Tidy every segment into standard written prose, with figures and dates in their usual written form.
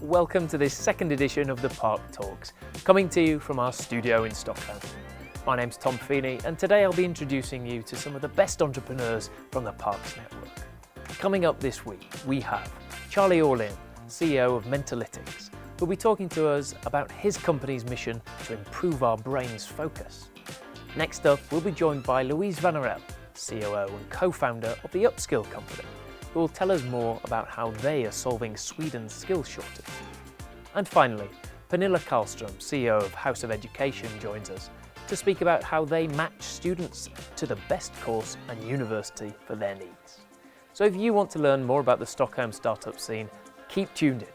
welcome to this second edition of the Park Talks, coming to you from our studio in Stockholm. My name's Tom Feeney, and today I'll be introducing you to some of the best entrepreneurs from the Parks Network. Coming up this week, we have Charlie Orlin, CEO of Mentalytics, who'll be talking to us about his company's mission to improve our brain's focus. Next up, we'll be joined by Louise Vanarell, COO and co-founder of the Upskill company, who will tell us more about how they are solving Sweden's skills shortage. And finally, Pernilla Karlström, CEO of House of Education, joins us to speak about how they match students to the best course and university for their needs. So if you want to learn more about the Stockholm startup scene, keep tuned in.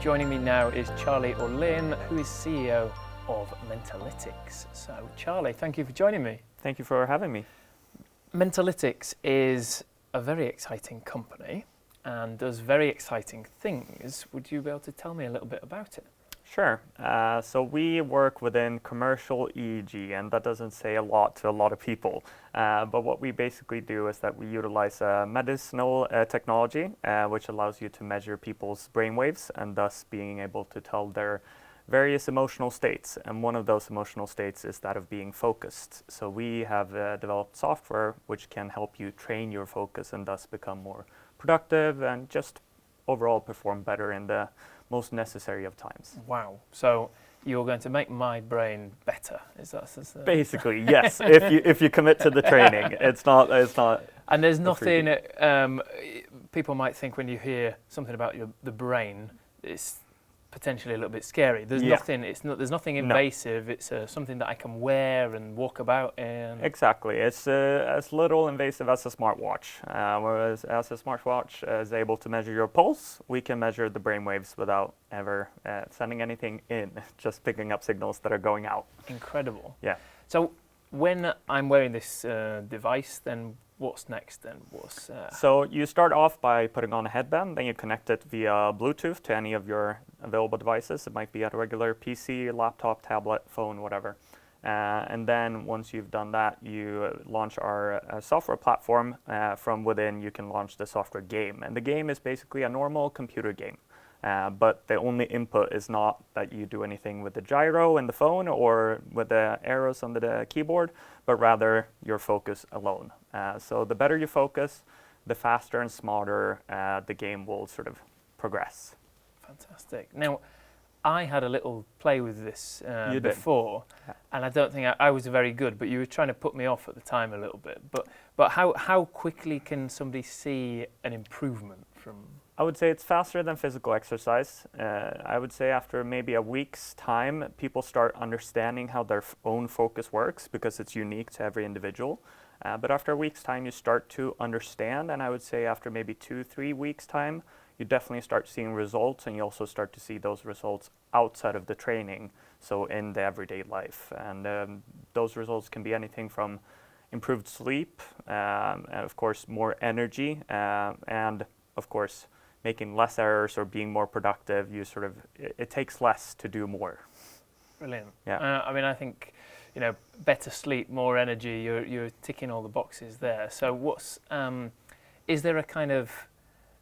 Joining me now is Charlie Orlin, who is CEO of Mentalytics. So Charlie, thank you for joining me. Thank you for having me. Mentalytics is a very exciting company and does very exciting things. Would you be able to tell me a little bit about it? Sure. So we work within commercial EEG, and that doesn't say a lot to a lot of people. But what we basically do is that we utilize medicinal technology, which allows you to measure people's brainwaves and thus being able to tell their various emotional states. And one of those emotional states is that of being focused. So we have developed software which can help you train your focus and thus become more productive and just overall perform better in the most necessary of times. Wow. So you're going to make my brain better. Is that basically yes? if you commit to the training, it's not. And there's nothing. People might think when you hear something about the brain, it's potentially a little bit scary. There's nothing. There's nothing invasive. No. It's something that I can wear and walk about in. Exactly. It's as little invasive as a smartwatch. Whereas as a smartwatch is able to measure your pulse, we can measure the brainwaves without ever sending anything in, just picking up signals that are going out. Incredible. Yeah. So when I'm wearing this device, then what's next then? So you start off by putting on a headband, then you connect it via Bluetooth to any of your available devices. It might be a regular PC, laptop, tablet, phone, whatever. And then once you've done that, you launch our software platform. From within, you can launch the software game. And the game is basically a normal computer game. But the only input is not that you do anything with the gyro in the phone or with the arrows on the keyboard, but rather your focus alone. So the better you focus, the faster and smarter the game will sort of progress. Fantastic. Now, I had a little play with this before, yeah. And I don't think I was very good, but you were trying to put me off at the time a little bit. But how quickly can somebody see an improvement from? I would say it's faster than physical exercise. I would say after maybe a week's time, people start understanding how their own focus works because it's unique to every individual. But after a week's time, you start to understand. And I would say after maybe 2-3 weeks' time, you definitely start seeing results, and you also start to see those results outside of the training, so in the everyday life. And those results can be anything from improved sleep, and of course more energy, and of course making less errors or being more productive. It takes less to do more. Brilliant. Yeah. I mean, I think, better sleep, more energy. You're ticking all the boxes there. So is there a kind of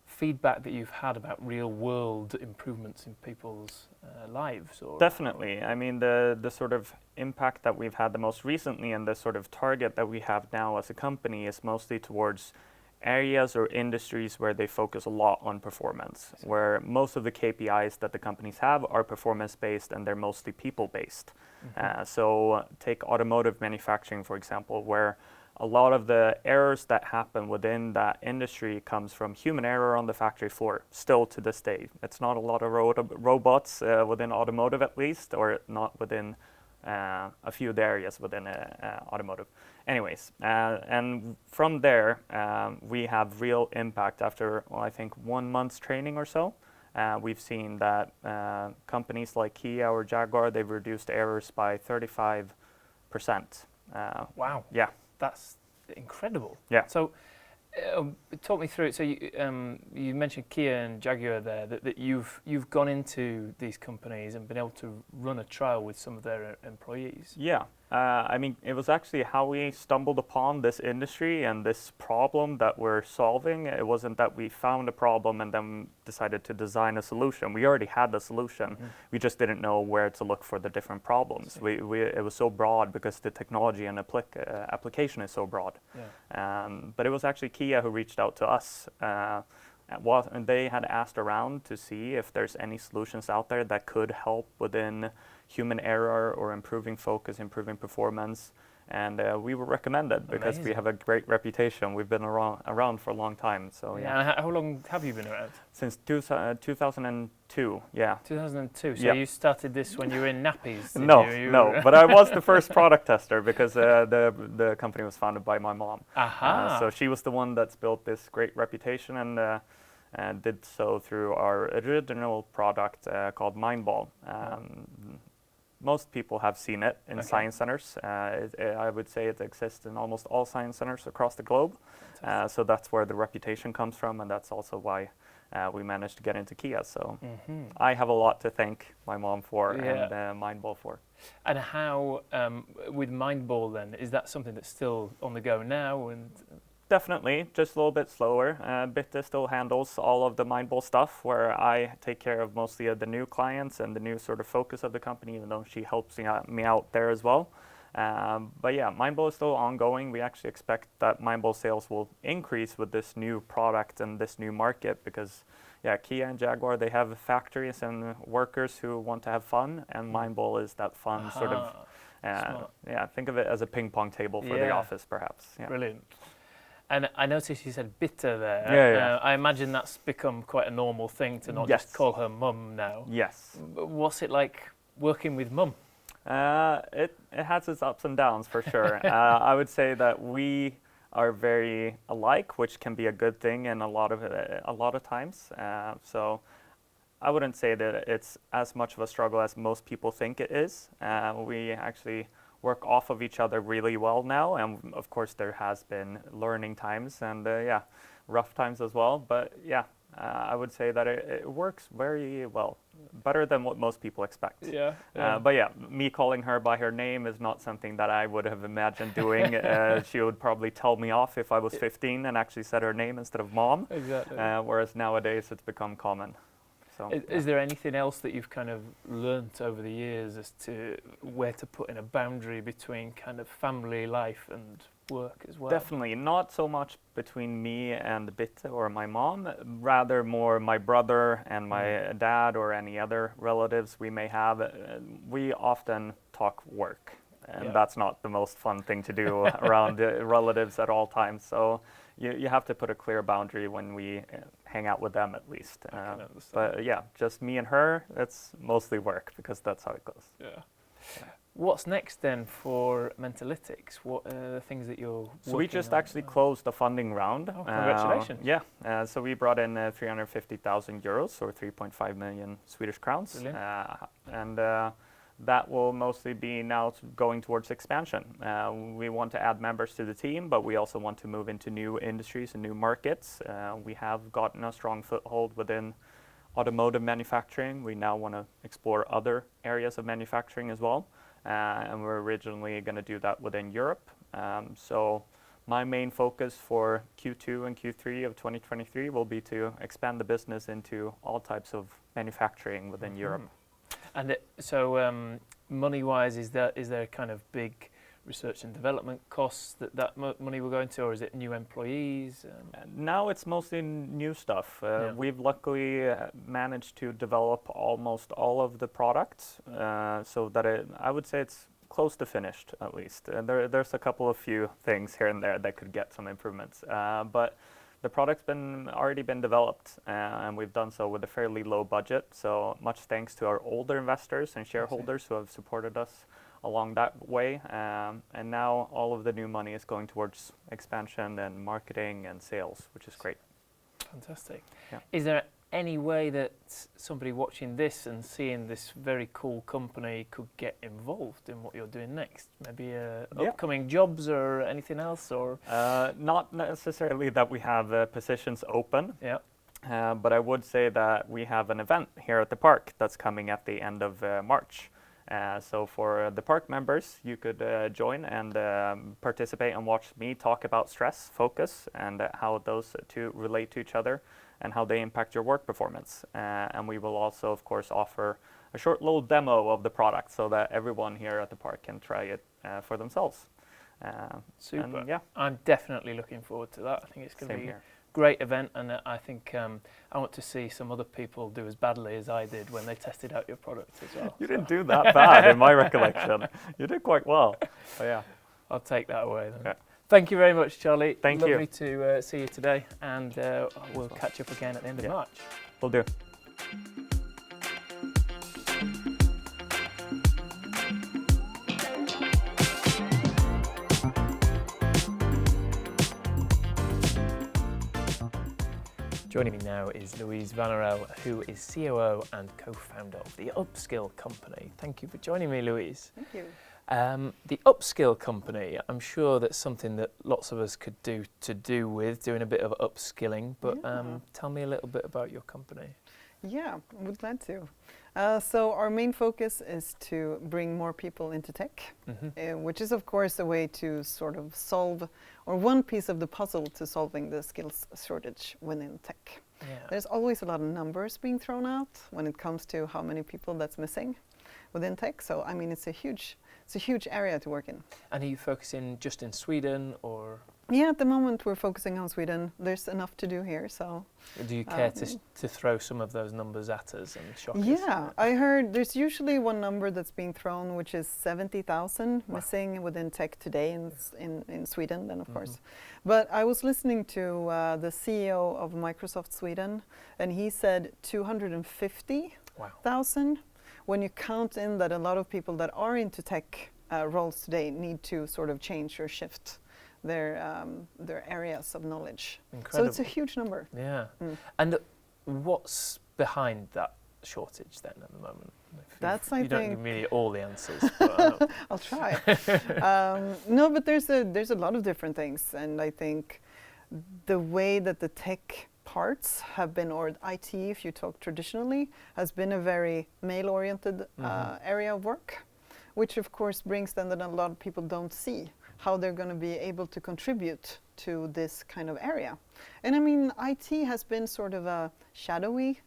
feedback that you've had about real world improvements in people's lives? Or Definitely. I mean, the sort of impact that we've had the most recently and the sort of target that we have now as a company is mostly towards areas or industries where they focus a lot on performance, where most of the KPIs that the companies have are performance-based and they're mostly people-based. Mm-hmm. So take automotive manufacturing, for example, where a lot of the errors that happen within that industry comes from human error on the factory floor, still to this day. It's not a lot of robots within automotive at least, or not within a few of the areas within automotive. Anyways, and from there, we have real impact after, I think 1 month's training or so. we've seen that companies like Kia or Jaguar, they've reduced errors by 35%. Wow. Yeah. That's incredible. Yeah. So, talk me through it. So you mentioned Kia and Jaguar there, that you've gone into these companies and been able to run a trial with some of their employees. Yeah. I mean, it was actually how we stumbled upon this industry and this problem that we're solving. It wasn't that we found a problem and then decided to design a solution. We already had the solution. Mm-hmm. We just didn't know where to look for the different problems. It was so broad because the technology and application is so broad. Yeah. But it was actually Kia who reached out to us. And they had asked around to see if there's any solutions out there that could help within human error or improving focus, improving performance. And we were recommended because we have a great reputation. We've been around for a long time. So yeah. And how long have you been around? Since 2002, yeah. 2002. So Yeah. you started this when you were in nappies? No. But I was the first product tester because the company was founded by my mom. Aha. So she was the one that's built this great reputation and did so through our original product called Mindball. Most people have seen it in science centers. I would say it exists in almost all science centers across the globe. So that's where the reputation comes from, and that's also why we managed to get into Kia. So I have a lot to thank my mom for and Mindball for. And how, with Mindball then, is that something that's still on the go now? And Definitely, just a little bit slower. Bitte still handles all of the Mindball stuff, where I take care of mostly of the new clients and the new sort of focus of the company, even though she helps me out there as well. But yeah, Mindball is still ongoing. We actually expect that Mindball sales will increase with this new product and this new market because, yeah, Kia and Jaguar, they have factories and workers who want to have fun, and Mindball is that fun sort of, think of it as a ping pong table for the office, perhaps. Yeah. Brilliant. And I noticed you said bitter there. Yeah. I imagine that's become quite a normal thing to not just call her mum now. Yes. What's it like working with mum? It has its ups and downs for sure. I would say that we are very alike, which can be a good thing in a lot of times. So I wouldn't say that it's as much of a struggle as most people think it is. We actually work off of each other really well now, and of course there has been learning times and rough times as well, but I would say that it works very well, better than what most people expect. But me calling her by her name is not something that I would have imagined doing. She would probably tell me off if I was 15 and actually said her name instead of mom. Exactly. Whereas nowadays it's become common. So, is there anything else that you've kind of learnt over the years as to where to put in a boundary between kind of family life and work as well? Definitely, not so much between me and Bitte or my mom, rather more my brother and my dad or any other relatives we may have. We often talk work, and that's not the most fun thing to do around relatives at all times. So you have to put a clear boundary when we hang out with them, at least. But yeah, just me and her, it's mostly work because that's how it goes. Yeah. What's next then for Mentalytics? What are the things that you're working on? So we just actually closed the funding round. Oh, congratulations. So we brought in 350,000 euros or 3.5 million Swedish crowns. Brilliant. And that will mostly be now going towards expansion. We want to add members to the team, but we also want to move into new industries and new markets. We have gotten a strong foothold within automotive manufacturing. We now want to explore other areas of manufacturing as well. And we're originally going to do that within Europe. So my main focus for Q2 and Q3 of 2023 will be to expand the business into all types of manufacturing within Europe. And so money-wise, is there kind of big research and development costs that money will go into, or is it new employees? Now it's mostly new stuff. We've luckily managed to develop almost all of the products, so that I would say it's close to finished at least. There's a couple of few things here and there that could get some improvements, but the product's already been developed, and we've done so with a fairly low budget. So much thanks to our older investors and shareholders who have supported us along that way. And now all of the new money is going towards expansion and marketing and sales, which is great. Fantastic. Yeah. Is there any way that somebody watching this and seeing this very cool company could get involved in what you're doing next? Maybe upcoming jobs or anything else? Or not necessarily that we have positions open. Yeah. But I would say that we have an event here at the park that's coming at the end of March. So for the park members, you could join and participate and watch me talk about stress, focus, and how those two relate to each other and how they impact your work performance. And we will also, of course, offer a short little demo of the product so that everyone here at the park can try it for themselves. Super. And, yeah. I'm definitely looking forward to that. I think it's going to be a great event, and I think I want to see some other people do as badly as I did when they tested out your product as well. You didn't do that bad in my recollection. You did quite well. Oh, yeah. I'll take that away then. Yeah. Thank you very much, Charlie. Thank you. Lovely to see you today, and we'll catch up again at the end of March. Will do. Joining me now is Louise Vanarel, who is COO and co-founder of the Upskill company. Thank you for joining me, Louise. Thank you. The Upskill company, I'm sure that's something that lots of us could do with doing a bit of upskilling, but tell me a little bit about your company. Yeah, I would glad to. So our main focus is to bring more people into tech, which is of course a way to sort of solve, or one piece of the puzzle to solving the skills shortage within tech. Yeah. There's always a lot of numbers being thrown out when it comes to how many people that's missing within tech. So I mean, it's a huge area to work in. And are you focusing just in Sweden, or? Yeah, at the moment we're focusing on Sweden. There's enough to do here, so. Do you care to throw some of those numbers at us and shock us? Yeah, I heard there's usually one number that's being thrown, which is 70,000 missing within tech today in Sweden, then of course. But I was listening to the CEO of Microsoft Sweden, and he said 250,000. When you count in that a lot of people that are into tech roles today need to sort of change or shift their areas of knowledge. Incredible. So it's a huge number. Yeah. And what's behind that shortage then at the moment? That's, I you don't think, give me all the answers. But, I'll try. No, but there's a lot of different things, and I think the way that the tech parts have been, or IT, if you talk traditionally, has been a very male-oriented area of work, which of course brings then that a lot of people don't see how they're going to be able to contribute to this kind of area. And I mean, IT has been sort of a shadowy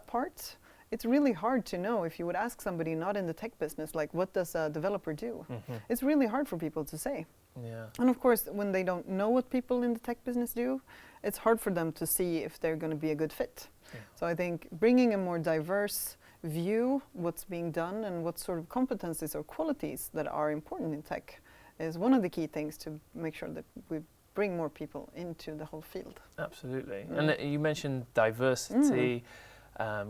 part. It's really hard to know if you would ask somebody not in the tech business, like, what does a developer do? It's really hard for people to say. Yeah. And of course, when they don't know what people in the tech business do, it's hard for them to see if they're going to be a good fit. Yeah. So I think bringing a more diverse view, what's being done and what sort of competencies or qualities that are important in tech is one of the key things to make sure that we bring more people into the whole field. Absolutely. And you mentioned diversity,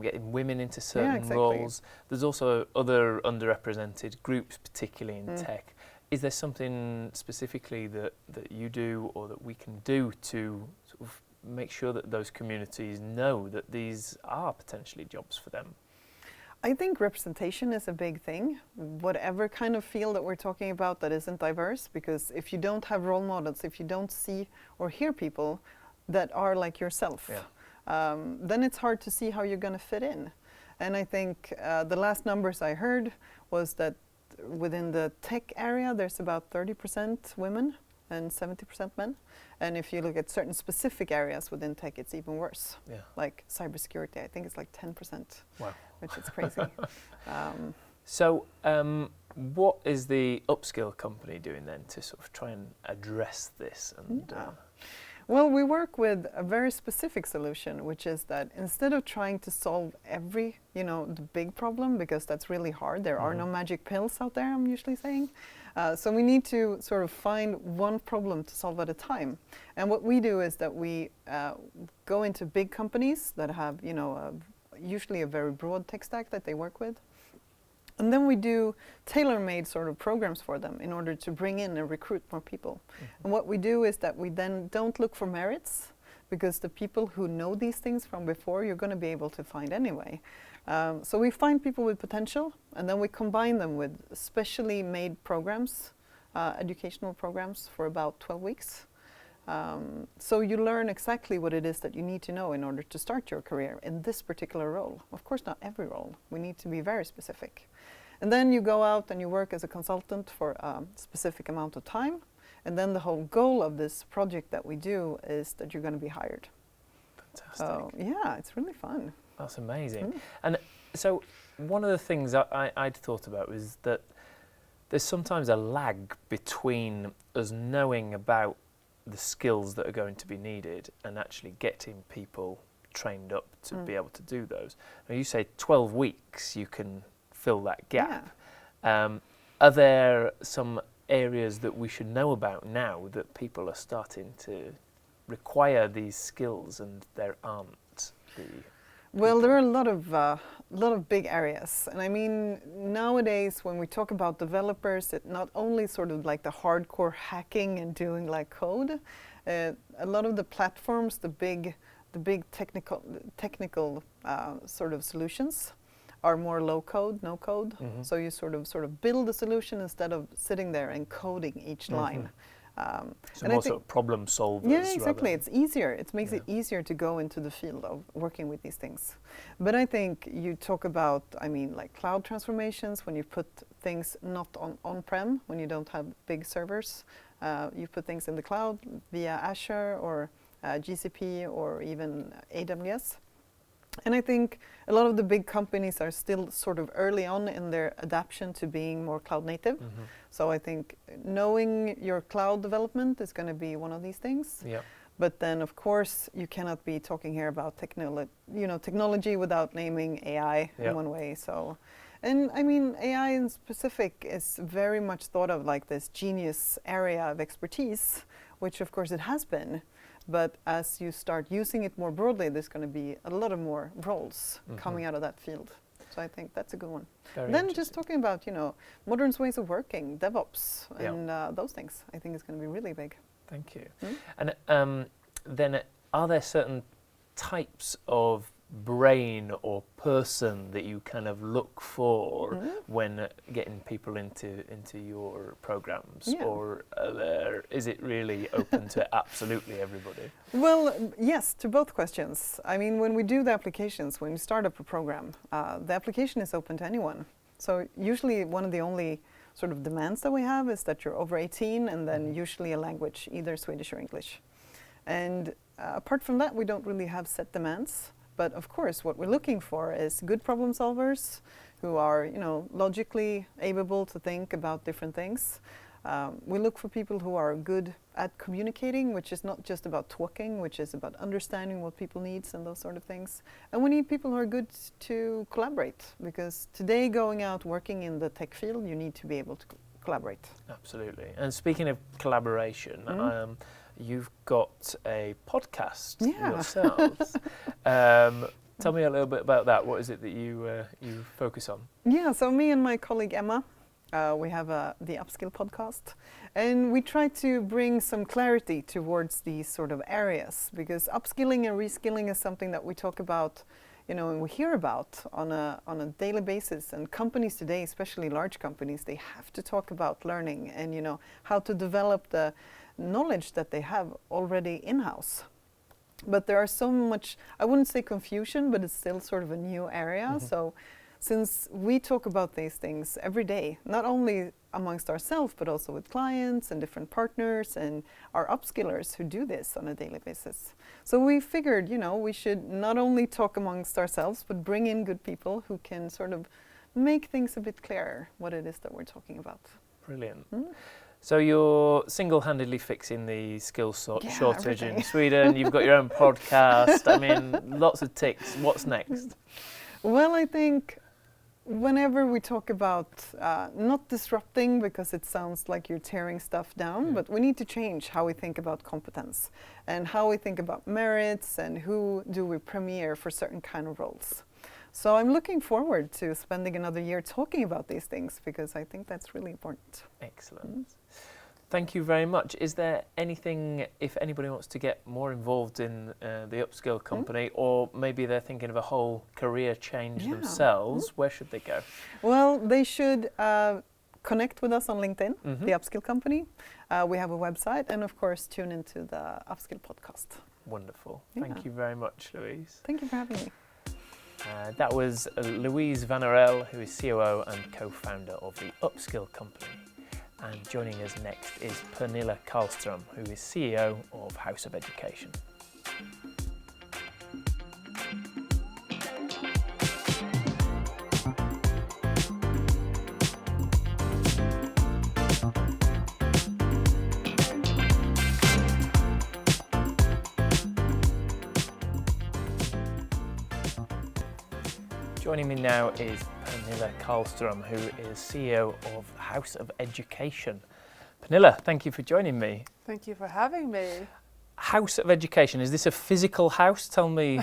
getting women into certain roles. There's also other underrepresented groups, particularly in tech. Is there something specifically that you do or that we can do to sort of make sure that those communities know that these are potentially jobs for them? I think representation is a big thing, whatever kind of field that we're talking about that isn't diverse, because if you don't have role models, if you don't see or hear people that are like yourself, then it's hard to see how you're going to fit in. And I think the last numbers I heard was that within the tech area, there's about 30% women and 70% men. And if you look at certain specific areas within tech, it's even worse. Yeah. Like cybersecurity, I think it's like 10%. Wow. Which is crazy. So what is the Upskill company doing then to sort of try and address this? And, well, we work with a very specific solution, which is that instead of trying to solve every, the big problem, because that's really hard, there are no magic pills out there, I'm usually saying. So we need to sort of find one problem to solve at a time. And what we do is that we go into big companies that have, usually a very broad tech stack that they work with. And then we do tailor-made sort of programs for them in order to bring in and recruit more people. And what we do is that we then don't look for merits, because the people who know these things from before, you're going to be able to find anyway. So we find people with potential, and then we combine them with specially made programs, educational programs for about 12 weeks. So you learn exactly what it is that you need to know in order to start your career in this particular role. Of course, not every role. We need to be very specific. And then you go out and you work as a consultant for a specific amount of time. And then the whole goal of this project that we do is that you're going to be hired. Fantastic. So yeah, it's really fun. That's amazing. And so one of the things I'd thought about was that there's sometimes a lag between us knowing about the skills that are going to be needed and actually getting people trained up to be able to do those. Now you say 12 weeks you can fill that gap. Yeah. Are there some areas that we should know about now that people are starting to require these skills and there aren't the Well, there are a lot of big areas, and I mean nowadays when we talk about developers, it not only sort of like the hardcore hacking and doing like code. A lot of the platforms, the big technical sort of solutions, are more low code, no code. So you sort of build a solution instead of sitting there and coding each line. So more sort of problem solvers. Yeah, exactly. It's easier. It makes it easier to go into the field of working with these things. But I think you talk about, I mean, like cloud transformations, when you put things not on-prem, when you don't have big servers, you put things in the cloud via Azure or GCP or even AWS. And I think a lot of the big companies are still sort of early on in their adaptation to being more cloud native. So I think knowing your cloud development is going to be one of these things. Yeah. But then, of course, you cannot be talking here about technology without naming AI in one way. So, and I mean, AI in specific is very much thought of like this genius area of expertise, which of course it has been. But as you start using it more broadly, there's going to be a lot of more roles coming out of that field. So I think that's a good one. Then just talking about, modern ways of working, DevOps, and those things, I think is going to be really big. Thank you. And then are there certain types of brain or person that you kind of look for when getting people into your programs, or is it really open to absolutely everybody? Well, yes, to both questions. I mean, when we do the applications, when we start up a program, the application is open to anyone. So usually one of the only sort of demands that we have is that you're over 18 and then usually a language, either Swedish or English. And apart from that, we don't really have set demands. But of course, what we're looking for is good problem solvers who are, logically able to think about different things. We look for people who are good at communicating, which is not just about talking, which is about understanding what people need and those sort of things. And we need people who are good to collaborate, because today going out working in the tech field, you need to be able to collaborate. Absolutely. And speaking of collaboration, you've got a podcast yourselves. Tell me a little bit about that. What is it that you focus on? Yeah, so me and my colleague Emma, we have the Upskill podcast, and we try to bring some clarity towards these sort of areas, because upskilling and reskilling is something that we talk about, and we hear about on a daily basis. And companies today, especially large companies, they have to talk about learning and how to develop the knowledge that they have already in-house. But there are so much, I wouldn't say confusion, but it's still sort of a new area. So since we talk about these things every day, not only amongst ourselves, but also with clients and different partners and our upskillers who do this on a daily basis. So we figured, we should not only talk amongst ourselves, but bring in good people who can sort of make things a bit clearer, what it is that we're talking about. Brilliant. So you're single-handedly fixing the skills shortage in Sweden. You've got your own podcast. I mean, lots of ticks. What's next? Well, I think whenever we talk about not disrupting, because it sounds like you're tearing stuff down, but we need to change how we think about competence and how we think about merits and who do we premiere for certain kind of roles. So I'm looking forward to spending another year talking about these things, because I think that's really important. Excellent. Thank you very much. Is there anything, if anybody wants to get more involved in the Upskill company, or maybe they're thinking of a whole career change themselves, where should they go? Well, they should connect with us on LinkedIn, the Upskill company. We have a website, and of course tune into the Upskill podcast. Wonderful. Thank you very much, Louise. Thank you for having me. That was Louise Van Orel, who is COO and co-founder of the Upskill company. And joining us next is Pernilla Karlström, who is CEO of House of Education. Joining me now is Pernilla Karlström, who is CEO of House of Education. Pernilla, thank you for joining me. Thank you for having me. House of Education, is this a physical house? Tell me.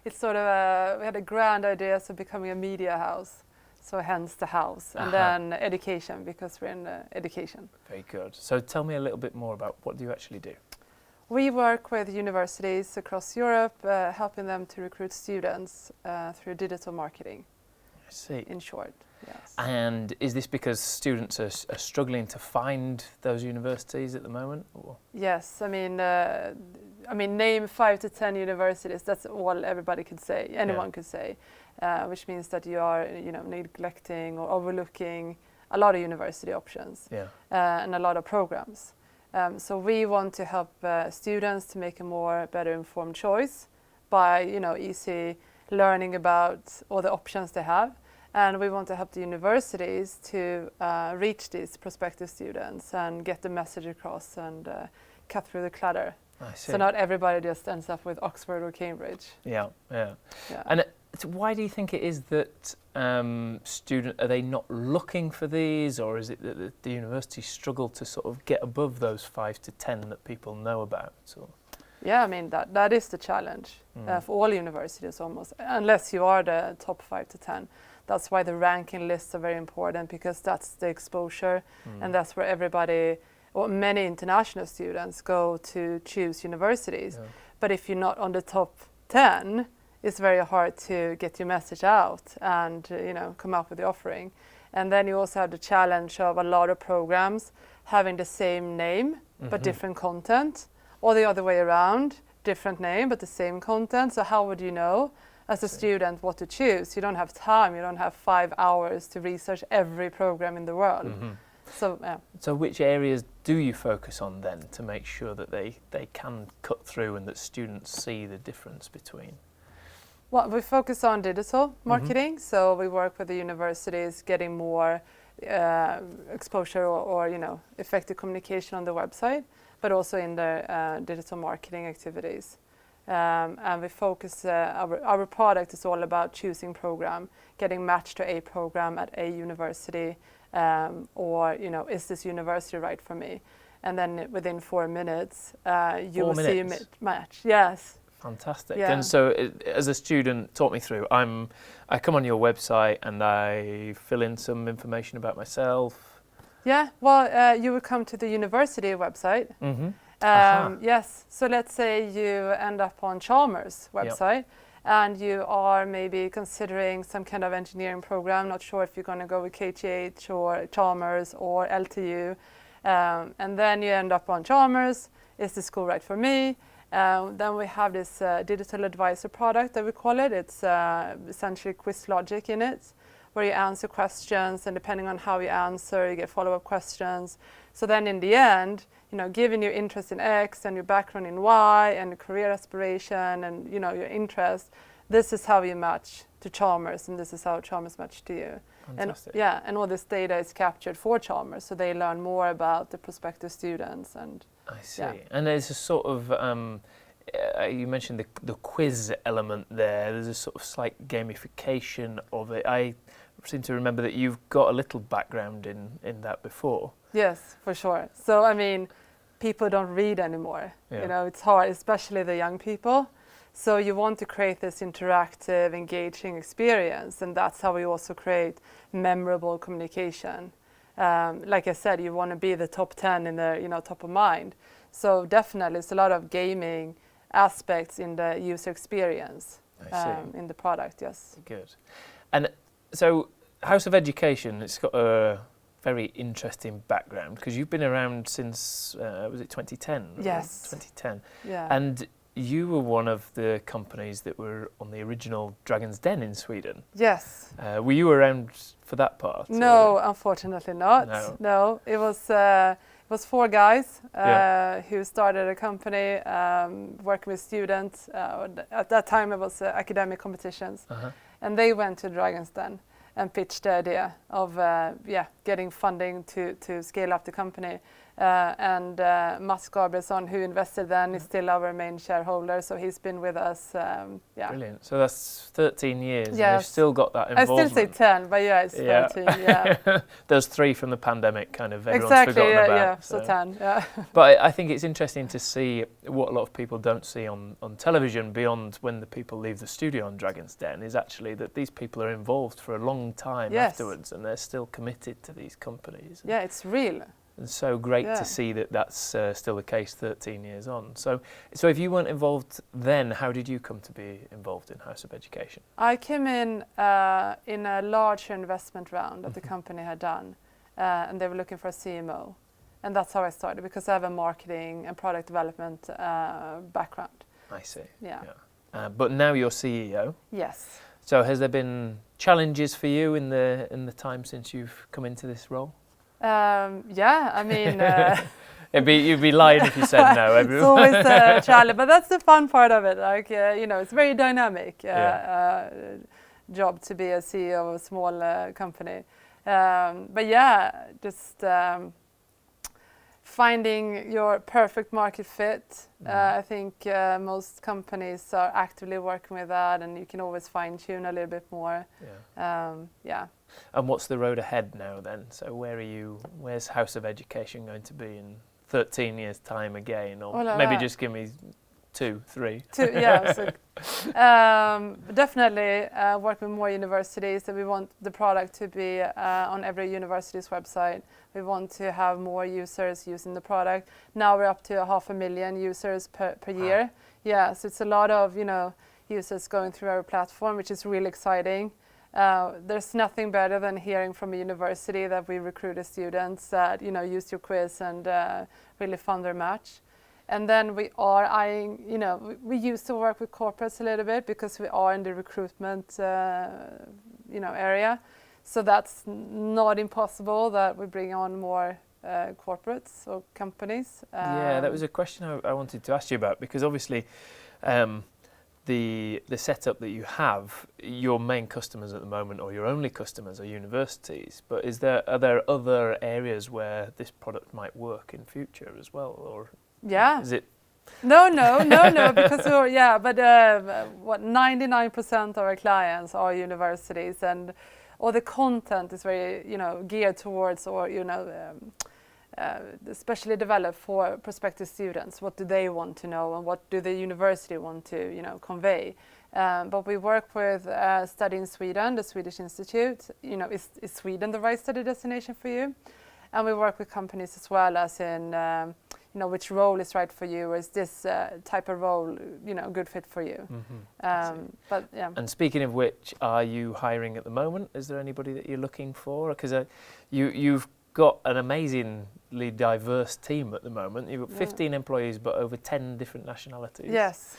It's sort of we had a grand idea of becoming a media house, so hence the house, and then education, because we're in education. Very good. So tell me a little bit more about what do you actually do? We work with universities across Europe, helping them to recruit students through digital marketing. I see. In short, yes. And is this because students are struggling to find those universities at the moment? Or? Yes, I mean, name 5 to 10 universities. That's all everybody could say. Anyone could say, which means that you are, neglecting or overlooking a lot of university options and a lot of programs. So we want to help students to make a better informed choice by, easy learning about all the options they have. And we want to help the universities to reach these prospective students and get the message across and cut through the clutter. I see. So not everybody just ends up with Oxford or Cambridge. Yeah. And why do you think it is that are they not looking for these, or is it that the universities struggle to sort of get above those 5 to 10 that people know about? Or? Yeah, I mean, that is the challenge for all universities almost, unless you are the top 5 to 10. That's why the ranking lists are very important, because that's the exposure and that's where many international students go to choose universities. Yeah. But if you're not on the top 10, it's very hard to get your message out and come up with the offering. And then you also have the challenge of a lot of programs having the same name but different content, or the other way around, different name but the same content. So how would you know as a student what to choose? You don't have time, you don't have 5 hours to research every program in the world. So which areas do you focus on then to make sure that they can cut through and that students see the difference between? Well, we focus on digital marketing, so we work with the universities getting more exposure or effective communication on the website, but also in the digital marketing activities. And we focus, our product is all about choosing program, getting matched to a program at a university, or is this university right for me? And then within 4 minutes, you will see a match. Yes. Fantastic. Yeah. And so as a student, talk me through. I come on your website and I fill in some information about myself. Yeah, well, you would come to the university website. Yes, so let's say you end up on Chalmers website and you are maybe considering some kind of engineering program, not sure if you're going to go with KTH or Chalmers or LTU. And then you end up on Chalmers. Is the school right for me? Then we have this digital advisor product that we call it. It's essentially quiz logic in it, where you answer questions, and depending on how you answer, you get follow-up questions. So then in the end, given your interest in X and your background in Y and your career aspiration and your interest, this is how you match to Chalmers, and this is how Chalmers match to you. Fantastic. And all this data is captured for Chalmers, so they learn more about the prospective students. And I see. Yeah. And there's a sort of you mentioned the quiz element there. There's a sort of slight gamification of it. I seem to remember that you've got a little background in that before. Yes, for sure. So I mean, people don't read anymore. It's hard, especially the young people. So you want to create this interactive, engaging experience, and that's how we also create memorable communication. like I said, you want to be the top 10 in the top of mind. So definitely, it's a lot of gaming aspects in the user experience in the product. Yes. Good. And so, House of Education, it's got a very interesting background because you've been around since was it 2010? Yes. 2010. Yeah. And you were one of the companies that were on the original Dragon's Den in Sweden. Yes. Were you around for that part? No, unfortunately not. No, it was 4 guys who started a company working with students. At that time, it was academic competitions, and they went to Dragon's Den and pitched the idea of getting funding to scale up the company. And Mats Gabrielsson, who invested then, is still our main shareholder, so he's been with us. Brilliant. So that's 13 years. Yes. And you've still got that involvement. I still say 10, but it's 13. Yeah. There's 3 from the pandemic, kind of everyone's Exactly. forgotten about. Yeah. So 10. Yeah. But I think it's interesting to see what a lot of people don't see on television beyond when the people leave the studio on Dragon's Den is actually that these people are involved for a long time afterwards, and they're still committed to these companies. Yeah, it's real. And so great to see that that's still the case 13 years on. So if you weren't involved then, how did you come to be involved in House of Education? I came in a larger investment round that the company had done, and they were looking for a CMO. And that's how I started, because I have a marketing and product development background. I see. Yeah. But now you're CEO. Yes. So has there been challenges for you in the time since you've come into this role? I mean, you'd be lying if you said no. It's always a challenge, but that's the fun part of it. Like, it's very dynamic job to be a CEO of a small company. But just finding your perfect market fit. I think most companies are actively working with that, and you can always fine tune a little bit more. And what's the road ahead now then? So where's House of Education going to be in 13 years' time again? Or maybe just give me 2, 3. Definitely work with more universities, and we want the product to be on every university's website. We want to have more users using the product. Now we're up to 500,000 users per year. Yeah, so it's a lot of users going through our platform, which is really exciting. There's nothing better than hearing from a university that we recruited students that used your quiz and really found their match. And then we are eyeing, we used to work with corporates a little bit because we are in the recruitment area. So that's not impossible that we bring on more corporates or companies. That was a question I wanted to ask you about, because obviously the setup that you have, your main customers at the moment, or your only customers, are universities. But are there other areas where this product might work in future as well, or is it? No, because 99% of our clients are universities, and all the content is very geared towards, or especially developed for prospective students. What do they want to know, and what do the university want to convey? But we work with Study in Sweden, the Swedish Institute. Is Sweden the right study destination for you? And we work with companies as well, as in which role is right for you, or is this type of role good fit for you? And speaking of which, are you hiring at the moment? Is there anybody that you're looking for? Because you've got an amazingly diverse team at the moment. You've got 15 employees, but over 10 different nationalities. Yes,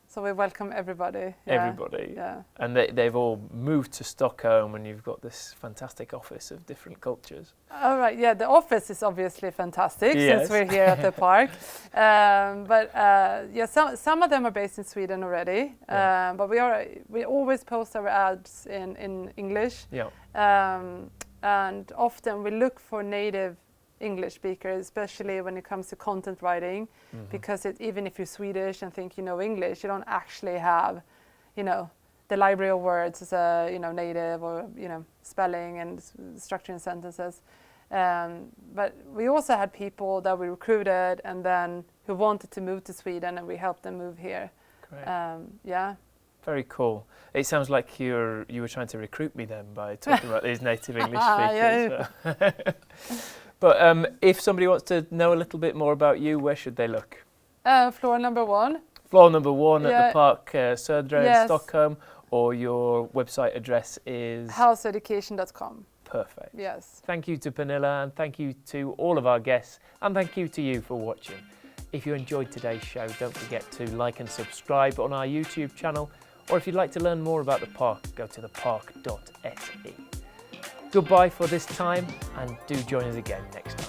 so we welcome everybody. Everybody. And they've all moved to Stockholm, and you've got this fantastic office of different cultures. All right, the office is obviously fantastic since we're here at the park. Some of them are based in Sweden already, but we always post our ads in English. And often we look for native English speakers, especially when it comes to content writing, because even if you're Swedish and think you know English, you don't actually have, the library of words as a native, or spelling and structuring sentences. But we also had people that we recruited and then who wanted to move to Sweden, and we helped them move here. Very cool. It sounds like you were trying to recruit me then by talking about these native English speakers. Yeah. But if somebody wants to know a little bit more about you, where should they look? Floor number 1. Floor number 1 at Yeah. the Park Södra in Yes. Stockholm, or your website address is? houseeducation.com. Perfect. Yes. Thank you to Pernilla, and thank you to all of our guests, and thank you to you for watching. If you enjoyed today's show, don't forget to like and subscribe on our YouTube channel, or if you'd like to learn more about the park, go to thepark.se. Goodbye for this time, and do join us again next time.